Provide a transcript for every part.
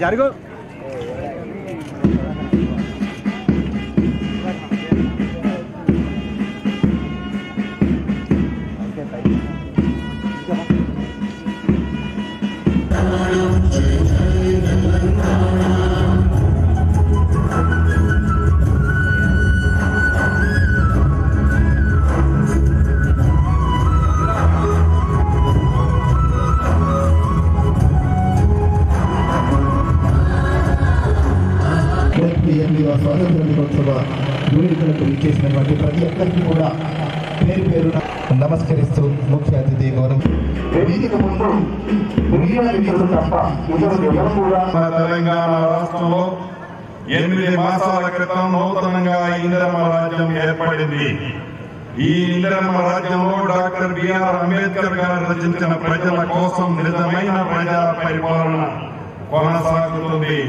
జరుగు స్వాతంత్ర దినోత్సవ వేడుకలకు ఇచ్చేసినటువంటి ప్రతి ఒక్కరికి కూడా పేరు పేరున నమస్కరిస్తూ ముఖ్య అతిథి గౌరవం తెలంగాణ రాష్ట్రంలో 8 మాసాల క్రితం నూతనంగా ఇందిరమ్మ రాజ్యం ఏర్పడింది. ఈ ఇందిరమ్మ రాజ్యంలో డాక్టర్ బిఆర్ అంబేద్కర్ గారు రచించిన ప్రజల కోసం నిజమైన ప్రజా పరిపాలన కొనసాగుతుంది.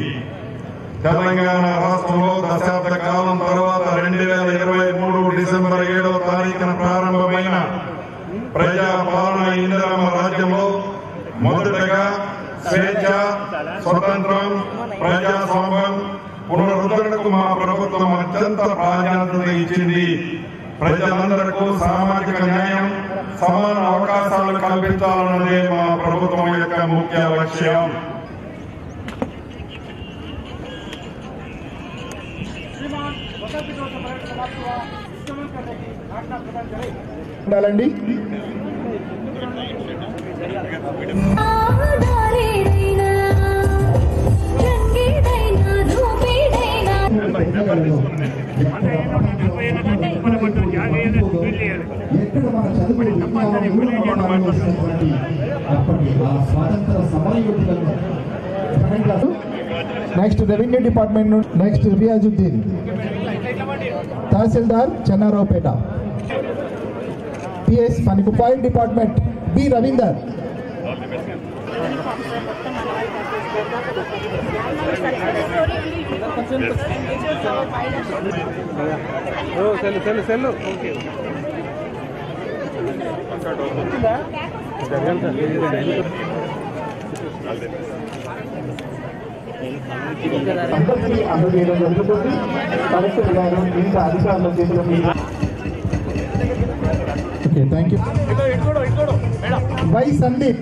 తెలంగాణ రాష్ట్రంలో దశాబ్ద కాలం తర్వాత 2023 డిసెంబర్ 7వ తారీఖున ప్రారంభమైన ప్రజా పాలన ఇందిరమ్మ రాజ్యంలో మొదటగా స్వేచ్ఛ, స్వతంత్రం, ప్రజాస్వామ్యం పునరుద్ధరణకు మా ప్రభుత్వం అత్యంత ప్రాధాన్యత ఇచ్చింది. ప్రజలందరికీ సామాజిక న్యాయం, సమాన అవకాశాలు కల్పించాలన్నదే మా ప్రభుత్వం యొక్క ముఖ్య లక్ష్యం. ఉండాలండి. ఎక్కడ మన చదువు స్వాతంత్ర సమరయోధులను next revenue department next Riyazuddin, తహసీల్దార్ చెన్నారావుపేట, పిఎస్ మనకు ఫైర్ డిపార్ట్మెంట్ బి రవీందర్, అందరికీ అందజేయడం జరుగుతుంది. కలెక్టర్ గారు ఇంకా అధికారులు చేసిన థ్యాంక్ యూ. వై సందీప్